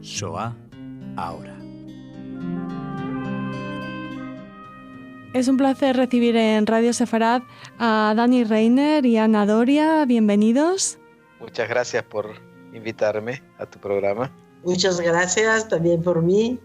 Shoah ahora. Es un placer recibir en Radio Sefarad a Dani Reiner y Ana Doria. Bienvenidos. Muchas gracias por invitarme a tu programa. Muchas gracias también por mí.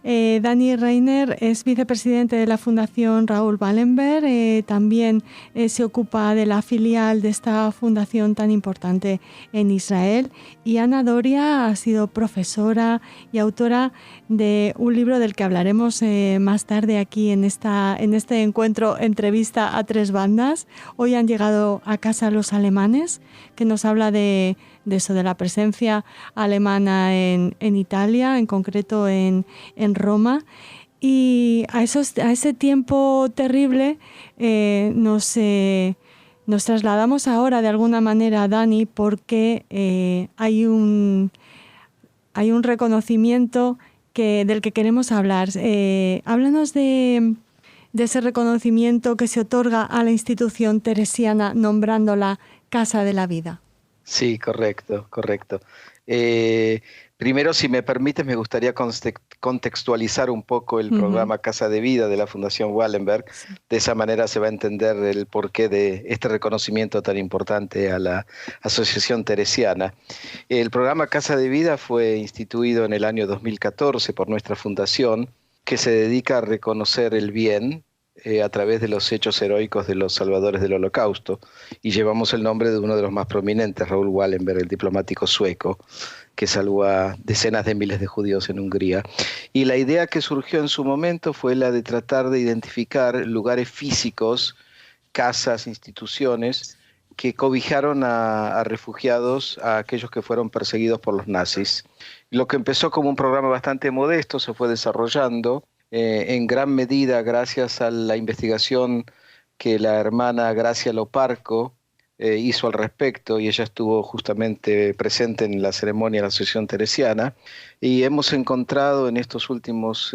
Dani Reiner es vicepresidente de la Fundación Raoul Wallenberg. También se ocupa de la filial de esta fundación tan importante en Israel. Y Ana Doria ha sido profesora y autora de un libro del que hablaremos más tarde aquí en este encuentro, entrevista a tres bandas. Hoy han llegado a casa los alemanes, que nos habla de eso, de la presencia alemana en Italia, en concreto en Roma. Y a ese tiempo terrible nos trasladamos ahora de alguna manera, Dani, porque hay un reconocimiento del que queremos hablar. Háblanos de ese reconocimiento que se otorga a la institución teresiana nombrándola Casa de la Vida. Sí, correcto. Primero, si me permites, me gustaría contextualizar un poco el programa Casa de Vida de la Fundación Wallenberg. Sí. De esa manera se va a entender el porqué de este reconocimiento tan importante a la Asociación Teresiana. El programa Casa de Vida fue instituido en el año 2014 por nuestra fundación, que se dedica a reconocer el bien a través de los hechos heroicos de los salvadores del Holocausto, y llevamos el nombre de uno de los más prominentes, Raoul Wallenberg, el diplomático sueco que salvó a decenas de miles de judíos en Hungría. Y la idea que surgió en su momento fue la de tratar de identificar lugares físicos, casas, instituciones que cobijaron a refugiados, a aquellos que fueron perseguidos por los nazis. Lo que empezó como un programa bastante modesto se fue desarrollando en gran medida gracias a la investigación que la hermana Gracia Loparco hizo al respecto, y ella estuvo justamente presente en la ceremonia de la Asociación Teresiana, y hemos encontrado en estos últimos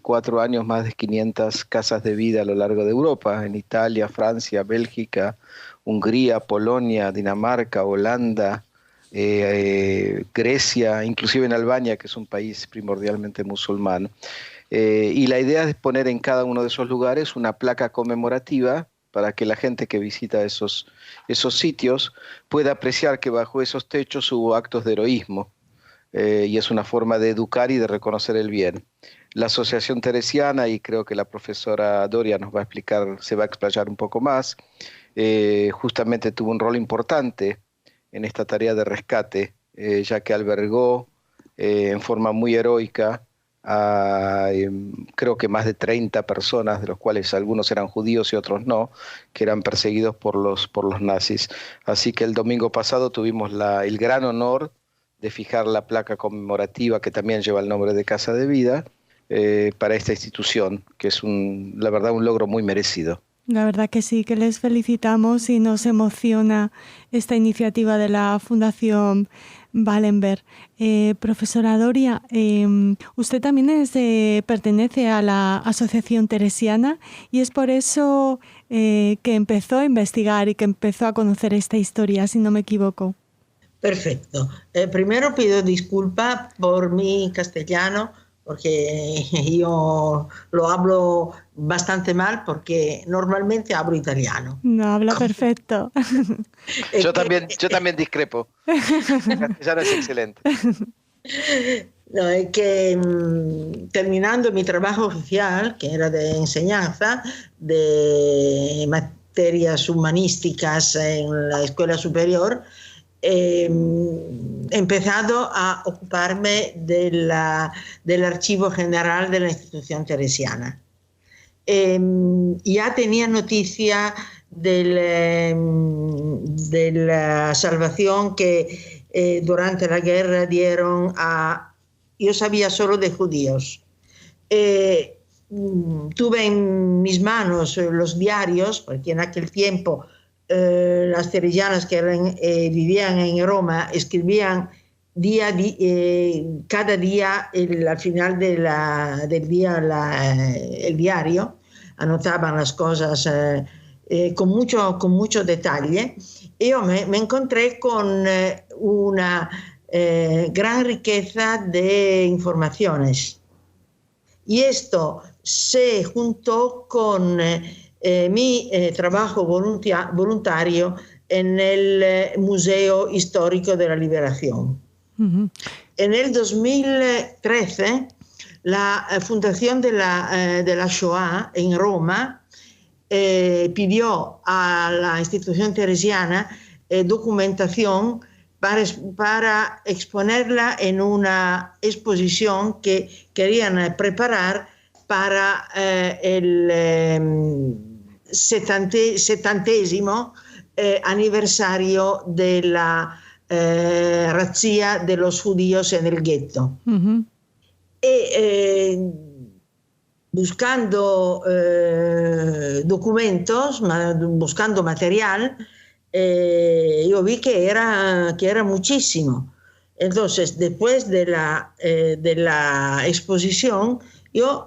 4 años más de 500 casas de vida a lo largo de Europa, en Italia, Francia, Bélgica, Hungría, Polonia, Dinamarca, Holanda, Grecia, inclusive en Albania, que es un país primordialmente musulmán. Y la idea es poner en cada uno de esos lugares una placa conmemorativa para que la gente que visita esos sitios pueda apreciar que bajo esos techos hubo actos de heroísmo, y es una forma de educar y de reconocer el bien. La Asociación Teresiana, y creo que la profesora Doria nos va a explicar, se va a explayar un poco más, justamente tuvo un rol importante en esta tarea de rescate, ya que albergó en forma muy heroica creo que más de 30 personas, de los cuales algunos eran judíos y otros no, que eran perseguidos por los nazis. Así que el domingo pasado tuvimos el gran honor de fijar la placa conmemorativa, que también lleva el nombre de Casa de Vida, para esta institución, que es la verdad un logro muy merecido. La verdad que sí, que les felicitamos y nos emociona esta iniciativa de la Fundación Wallenberg. Profesora Doria, usted también pertenece a la Asociación Teresiana, y es por eso que empezó a investigar y que empezó a conocer esta historia, si no me equivoco. Perfecto. Primero pido disculpas por mi castellano, porque yo lo hablo bastante mal, porque normalmente hablo italiano. No, habla perfecto. Yo también discrepo. El castellano es excelente. No, es que terminando mi trabajo oficial, que era de enseñanza de materias humanísticas en la escuela superior, he empezado a ocuparme del Archivo General de la Institución Teresiana. Ya tenía noticia de la salvación que durante la guerra dieron yo sabía solo de judíos. Tuve en mis manos los diarios, porque en aquel tiempo las teresianas que vivían en Roma escribían cada día al final del día el diario, anotaban las cosas con mucho detalle. Yo me encontré con una gran riqueza de informaciones. Y esto se juntó con mi trabajo voluntario en el Museo Histórico de la Liberación. En el 2013, la Fundación de la Shoah en Roma pidió a la institución teresiana documentación para exponerla en una exposición que querían preparar para el 70º aniversario de la razzia de los judíos en el gueto. Buscando documentos, buscando material, yo vi que era muchísimo. Entonces, después de la exposición, yo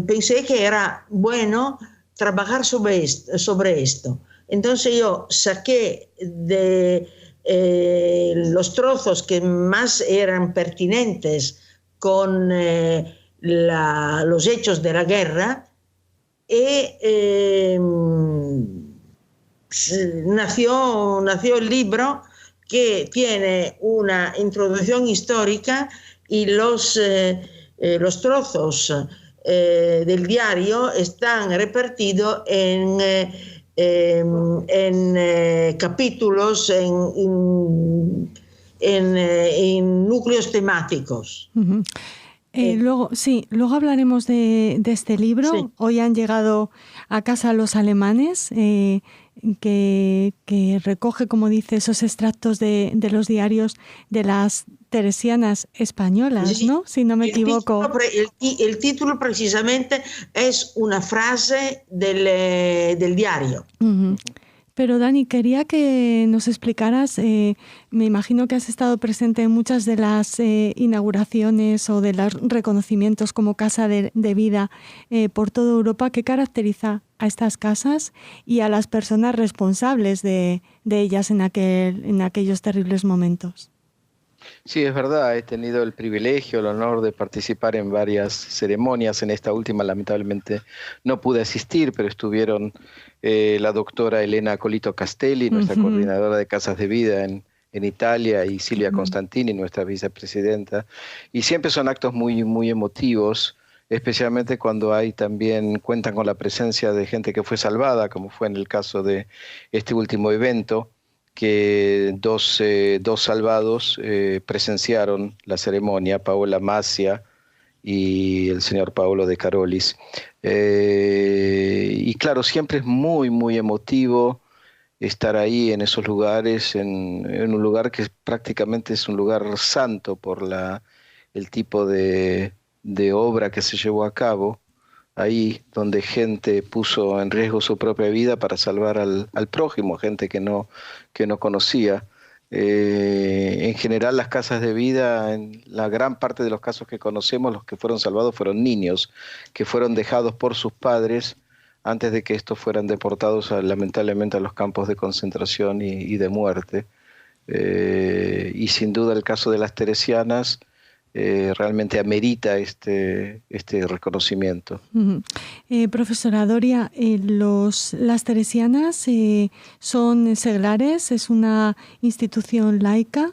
pensé que era bueno trabajar sobre esto. Entonces yo saqué de los trozos que más eran pertinentes con los hechos de la guerra y nació el libro, que tiene una introducción histórica y los trozos del diario están repartidos en capítulos, en núcleos temáticos. Luego hablaremos de este libro. Sí. Hoy han llegado a casa los alemanes, que recoge, como dice, esos extractos de los diarios de las teresianas españolas, ¿no? Si no me equivoco. El título precisamente es una frase del diario. Pero Dani, quería que nos explicaras, me imagino que has estado presente en muchas de las inauguraciones o de los reconocimientos como Casa de Vida por toda Europa. ¿Qué caracteriza a estas casas y a las personas responsables de ellas en aquellos terribles momentos? Sí, es verdad, he tenido el privilegio, el honor de participar en varias ceremonias. En esta última, lamentablemente, no pude asistir, pero estuvieron la doctora Elena Colito Castelli, nuestra coordinadora de Casas de Vida en Italia, y Silvia Constantini, nuestra vicepresidenta. Y siempre son actos muy, muy emotivos, especialmente cuando cuentan con la presencia de gente que fue salvada, como fue en el caso de este último evento, que dos salvados presenciaron la ceremonia, Paola Macia y el señor Paolo de Carolis. Y claro, siempre es muy, muy emotivo estar ahí en esos lugares, en un lugar que prácticamente es un lugar santo por el tipo de obra que se llevó a cabo. Ahí donde gente puso en riesgo su propia vida para salvar al prójimo, gente que no conocía. En general, las casas de vida, en la gran parte de los casos que conocemos, los que fueron salvados fueron niños que fueron dejados por sus padres antes de que estos fueran deportados lamentablemente a los campos de concentración y de muerte. Y sin duda el caso de las teresianas realmente amerita este reconocimiento. Profesora Doria, las teresianas son seglares, es una institución laica,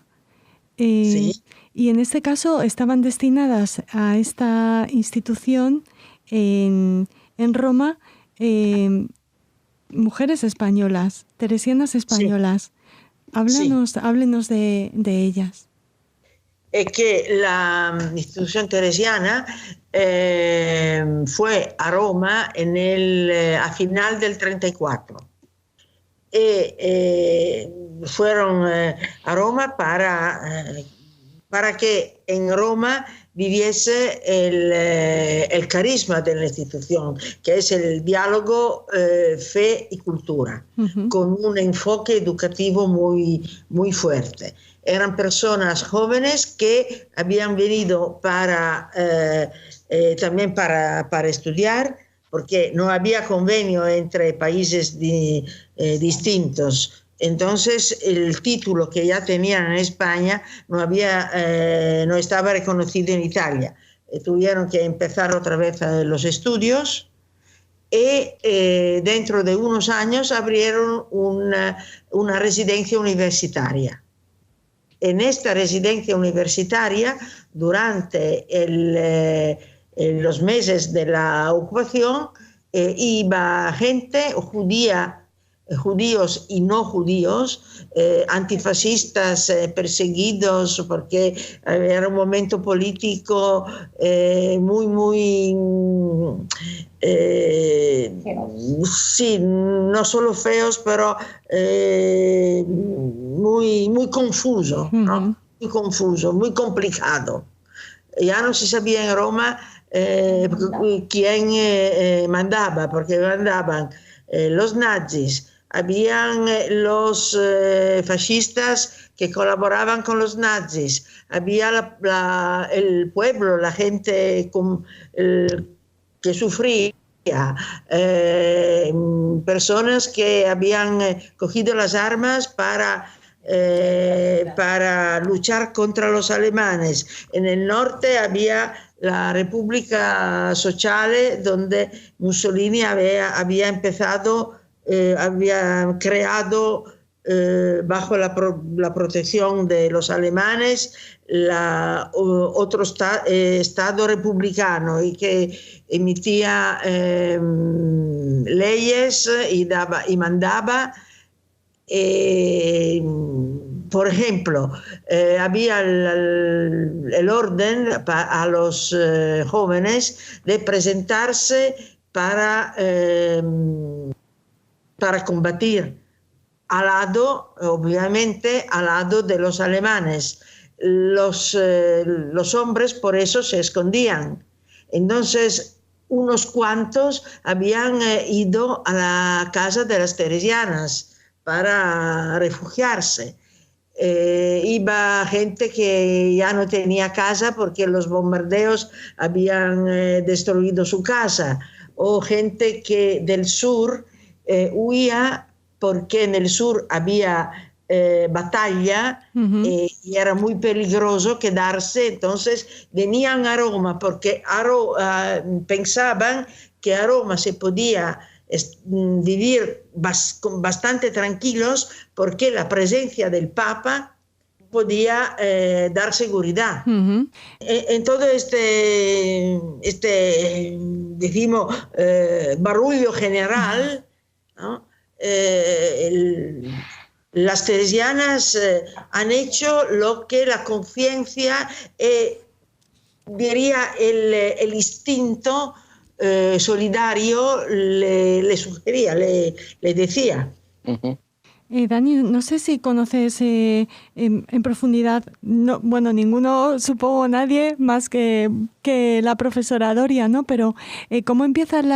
sí. Y en este caso estaban destinadas a esta institución en Roma mujeres españolas, teresianas españolas. Sí. Háblenos de ellas. Es que la institución teresiana fue a Roma a final del 34. Fueron a Roma para que en Roma viviese el carisma de la institución, que es el diálogo fe y cultura, con un enfoque educativo muy, muy fuerte. Eran personas jóvenes que habían venido también para estudiar, porque no había convenio entre países distintos. Entonces el título que ya tenían en España no estaba reconocido en Italia. Tuvieron que empezar otra vez los estudios y dentro de unos años abrieron una residencia universitaria. En esta residencia universitaria, durante los meses de la ocupación, iba gente judía, judíos y no judíos, antifascistas perseguidos, porque era un momento político muy sí, no solo feos, pero muy confuso, ¿no? Muy confuso, muy complicado. Ya no se sabía en Roma quién mandaba, porque mandaban los nazis, habían los fascistas que colaboraban con los nazis, había el pueblo, la gente que sufría, personas que habían cogido las armas para luchar contra los alemanes. En el norte había la República Sociale, donde Mussolini había empezado, había creado bajo la protección de los alemanes otro Estado republicano y que emitía leyes y mandaba. Por ejemplo, había el orden a los jóvenes de presentarse para combatir obviamente al lado de los alemanes. Los hombres por eso se escondían. Entonces, unos cuantos habían ido a la casa de las teresianas para refugiarse. Iba gente que ya no tenía casa porque los bombardeos habían destruido su casa, o gente que del sur huía porque en el sur había batalla y era muy peligroso quedarse. Entonces venían a Roma porque pensaban que a Roma se podía vivir bastante tranquilos porque la presencia del Papa podía dar seguridad. En todo decimos, barullo general, ¿no? Las teresianas han hecho lo que la conciencia, diría el instinto solidario le sugería, le decía. Dani, no sé si conoces en profundidad, no, bueno, ninguno, supongo nadie, más que la profesora Doria, ¿no? Pero ¿cómo empiezan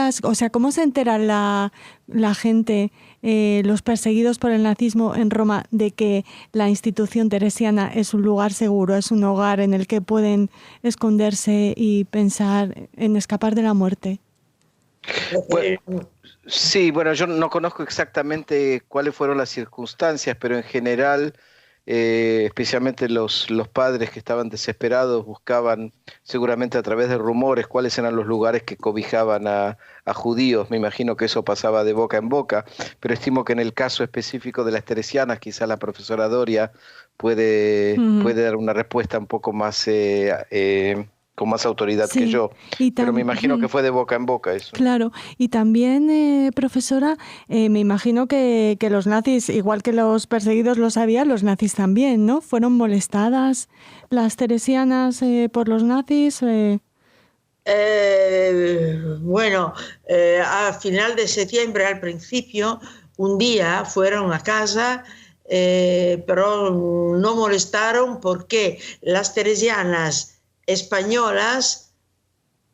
cómo se entera la gente, los perseguidos por el nazismo en Roma, de que la institución teresiana es un lugar seguro, es un hogar en el que pueden esconderse y pensar en escapar de la muerte? Bueno, sí, bueno, yo no conozco exactamente cuáles fueron las circunstancias, pero en general, especialmente los padres que estaban desesperados buscaban seguramente a través de rumores cuáles eran los lugares que cobijaban a judíos. Me imagino que eso pasaba de boca en boca, pero estimo que en el caso específico de las teresianas, quizá la profesora Doria puede dar una respuesta un poco más con más autoridad que yo, pero me imagino que fue de boca en boca eso. Claro, y también, profesora, me imagino que los nazis, igual que los perseguidos lo sabían, los nazis también, ¿no? ¿Fueron molestadas las teresianas por los nazis? Bueno, a final de septiembre, al principio, un día fueron a casa, pero no molestaron porque las teresianas españolas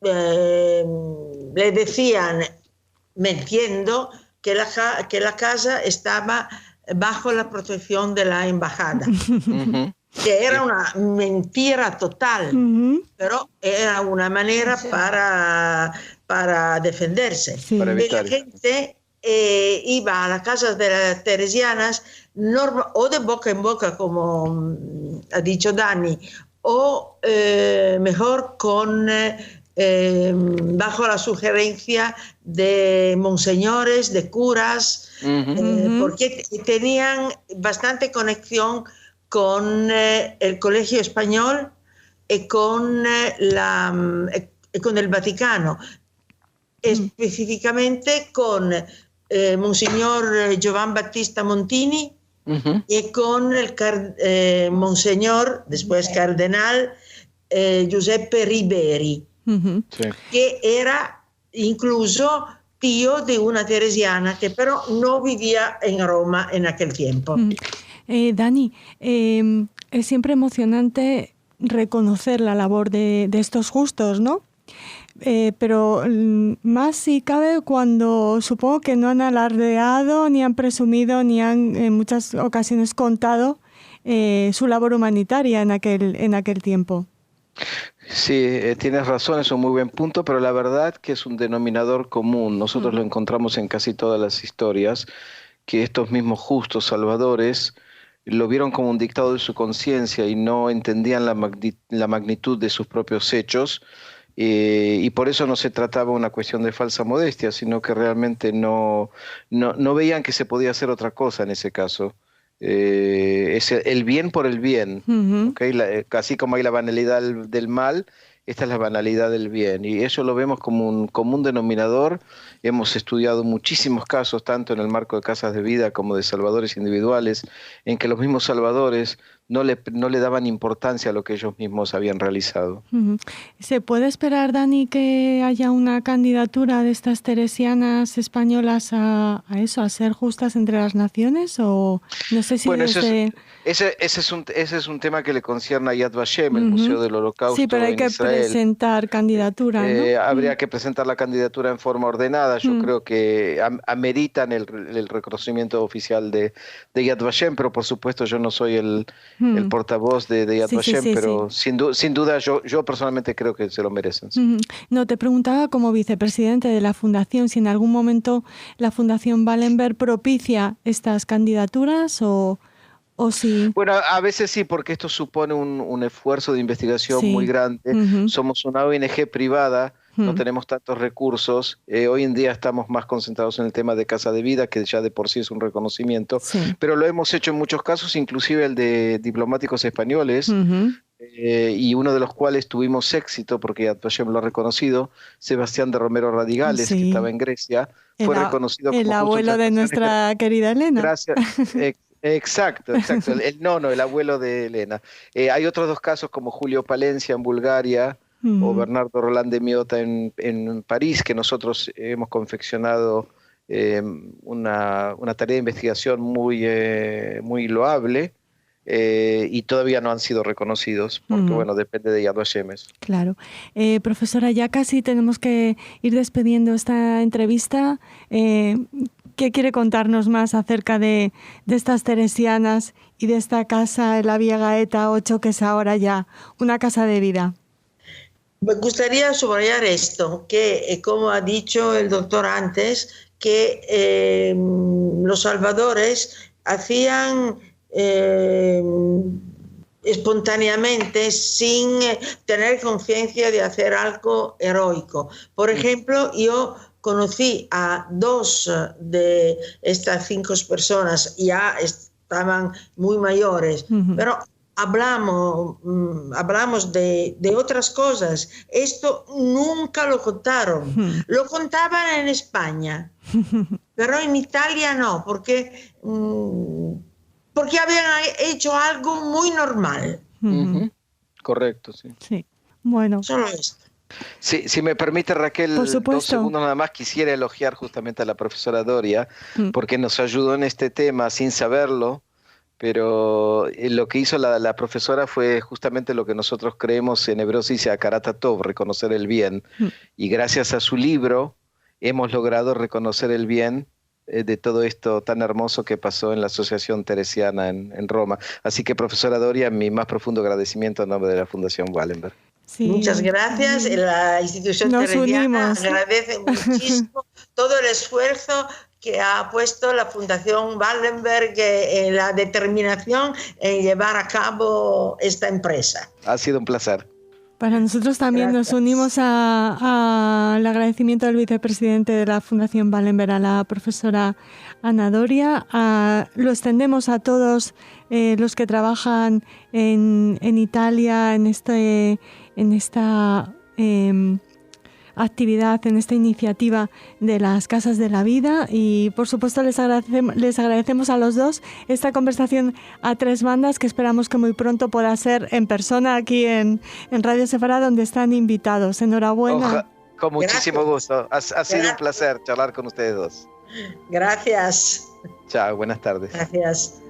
le decían, mintiendo, que la casa estaba bajo la protección de la embajada. Que era una mentira total, pero era una manera para defenderse. Para evitar. Y la gente iba a las casas de las teresianas o de boca en boca, como ha dicho Dani, o mejor bajo la sugerencia de monseñores, de curas, porque tenían bastante conexión con el Colegio Español y con el Vaticano, específicamente con Monseñor Giovan Battista Montini y con el Monseñor, después cardenal, Giuseppe Riberi, que era incluso tío de una teresiana que pero no vivía en Roma en aquel tiempo. Dani, es siempre emocionante reconocer la labor de estos justos, ¿no? Pero más si cabe cuando supongo que no han alardeado, ni han presumido, ni han en muchas ocasiones contado su labor humanitaria en aquel tiempo. Sí, tienes razón, es un muy buen punto, pero la verdad que es un denominador común. Nosotros lo encontramos en casi todas las historias, que estos mismos justos salvadores lo vieron como un dictado de su conciencia y no entendían la magnitud de sus propios hechos. Y por eso no se trataba una cuestión de falsa modestia, sino que realmente no veían que se podía hacer otra cosa en ese caso. Es el bien por el bien, ¿okay? Así como hay la banalidad del mal, esta es la banalidad del bien, y eso lo vemos como un común denominador. Hemos estudiado muchísimos casos, tanto en el marco de casas de vida como de salvadores individuales, en que los mismos salvadores no le daban importancia a lo que ellos mismos habían realizado. ¿Se puede esperar, Dani, que haya una candidatura de estas teresianas españolas a ser justas entre las naciones? O no sé si bueno, ese es un tema que le concierne a Yad Vashem, el Museo del Holocausto. Sí, pero hay que presentar candidatura, ¿no? Habría que presentar la candidatura en forma ordenada. Yo creo que ameritan el reconocimiento oficial de Yad Vashem, pero por supuesto yo no soy el portavoz de Yad Vashem, pero sí. Sin duda yo personalmente creo que se lo merecen. Sí. No, te preguntaba como vicepresidente de la Fundación si en algún momento la Fundación Wallenberg propicia estas candidaturas o sí. Bueno, a veces sí, porque esto supone un esfuerzo de investigación muy grande. Somos una ONG privada, no tenemos tantos recursos. Hoy en día estamos más concentrados en el tema de Casa de Vida, que ya de por sí es un reconocimiento, pero lo hemos hecho en muchos casos, inclusive el de diplomáticos españoles, y uno de los cuales tuvimos éxito, porque Yad Vashem lo ha reconocido, Sebastián de Romero Radigales, que estaba en Grecia, fue reconocido como el abuelo de nuestra querida Elena. Gracias. Exacto, el abuelo de Elena. Hay otros dos casos como Julio Palencia en Bulgaria, o Bernardo Roland de Miota en París, que nosotros hemos confeccionado una tarea de investigación muy loable, y todavía no han sido reconocidos, porque bueno, depende de Yad Vashem. Claro. Profesora, ya casi tenemos que ir despidiendo esta entrevista. ¿Qué quiere contarnos más acerca de estas teresianas y de esta casa en la Vía Gaeta 8, que es ahora ya una casa de vida? Me gustaría subrayar esto, que como ha dicho el doctor antes, que los salvadores hacían espontáneamente, sin tener conciencia de hacer algo heroico. Por ejemplo, yo conocí a 2 de estas 5 personas, ya estaban muy mayores, pero hablamos de otras cosas. Esto nunca lo contaron. Lo contaban en España, pero en Italia no, porque habían hecho algo muy normal. Correcto, sí. Sí, bueno. Solo esto. Sí, si me permite, Raquel, por 2 segundos nada más, quisiera elogiar justamente a la profesora Doria, porque nos ayudó en este tema sin saberlo, pero lo que hizo la profesora fue justamente lo que nosotros creemos en hebreo se dice Hakarat Hatov, reconocer el bien, y gracias a su libro hemos logrado reconocer el bien de todo esto tan hermoso que pasó en la Asociación Teresiana en Roma. Así que, profesora Doria, mi más profundo agradecimiento en nombre de la Fundación Wallenberg. Sí. Muchas gracias. La institución teresiana agradece muchísimo todo el esfuerzo que ha puesto la Fundación Wallenberg en la determinación en llevar a cabo esta empresa. Ha sido un placer. Para nosotros también nos unimos al agradecimiento del vicepresidente de la Fundación Wallenberg, a la profesora Ana Doria. Lo extendemos a todos los que trabajan en Italia en esta actividad, en esta iniciativa de las Casas de la Vida, y por supuesto les agradecemos a los dos esta conversación a tres bandas, que esperamos que muy pronto pueda ser en persona aquí en Radio Sefará, donde están invitados. Enhorabuena. Con muchísimo gusto. Ha sido un placer charlar con ustedes dos. Gracias. Chao, buenas tardes. Gracias.